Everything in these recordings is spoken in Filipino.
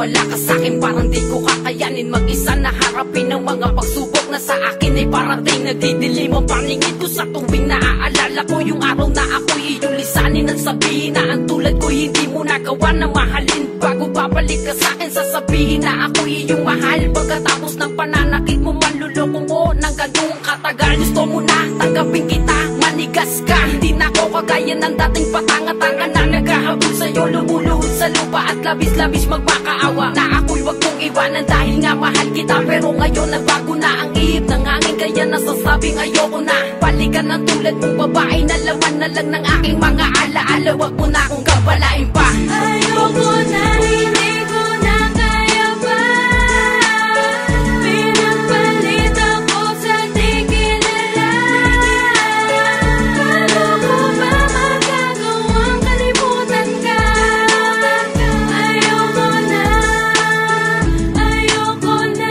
wala ka sa'kin, parang di ko kakayanin mag-isa na harapin ang mga pagsubok na sa akin ay parating. Nagdidilim ang paningin ko sa tuwing naaalala ko yung araw na ako'y iyong lisanin at sabihin na ang tulad ko'y hindi mo nagawa na mahalin. Bago babalik ka sa'kin, sasabihin na ako'y iyong mahal. Pagkatapos ng pananakit mo, manluloko mo ng ganung katagal. Gusto mo na tanggapin kita, manigas ka. Hindi na ako kagaya ng dating patanga-tanga na naghahabol sa'yo, lumuluhod sa lupa at labis-labis magmakaawa. Na ako'y wag kong iwanan dahil nga mahal kita. Pero ngayon nagbago na ang ihip ng hangin, kaya nasasabing ayoko na balikan ng tulad mong babae na laman na lang ng aking mga alaala. Wag mo na akong gabalain pa. Ayoko na, hindi ko na kaya pa. Pinapalit ako sa di kilala. Paano ko ba magagawang kalimutan ka? Ayoko na, ayoko na.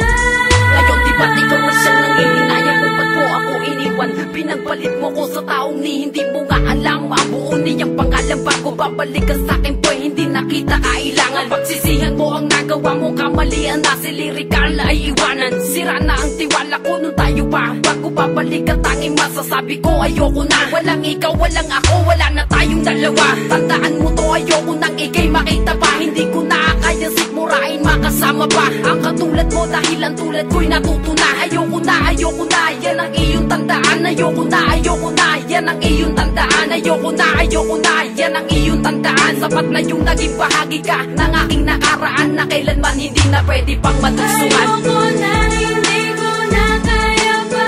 Ngayon di ba't ikaw na siyang nangihinayang kung ba't mo ako iniwan? Pinagpalit mo ko sa taong ni hindi mo nga alam ang buo niyang pangalan. Bago babalik ka sa'kin boy, hindi na kita kailangan. Pagsisihan mo ang nagawa mo, kamalian na si lyrical ay iwanan. Sira na ang tiwala ko nung tayo pa. Bago babalik ka tanging masasabi ko ayoko na. Walang ikaw, walang ako, wala na tayong dalawa. Tandaan mo to, ayoko nang ikay makita pa. Hindi ko na kaya sikmurain makasama pa ang katulad mo dahil ang tulad ko'y natuto na. Ayoko na, ayoko na, yan ang iyong tandaan. Ayoko na, ayoko na, yan ang iyong tandaan. Ayoko na, ayoko na, yan ang iyong tandaan. Sapat na yung naging bahagi ka ng aking nakaraan na kailanman hindi na pwede pang matugsungan. Ayoko na, hindi ko na kaya pa.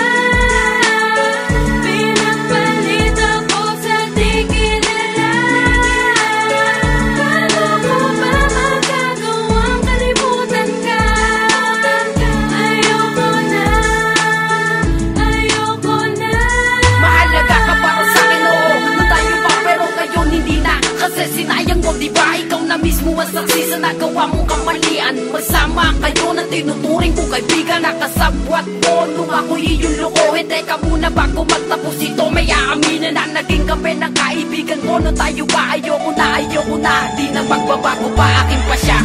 Pinapalit ako sa di kilala. Paano ko ba magagawang kalimutan ka? Ayoko na, ayoko na. Mahalaga ka para sa'kin, oo, nung tayo pa pero ngayon hindi na. Kasi sinayang mo, diba? Ikaw na mismo ang saksi sa nagawa mong kamalian. Magsama kayo na tinuturing kong kaibigan. Nakasabwat mo nung ako'y iyong lukuhin. Teka muna bago magtapos ito, may aaminin na naging kape ng kaibigan mo. Nung tayo pa ayoko na, ayoko na. Di na magbabago pa aking pasya.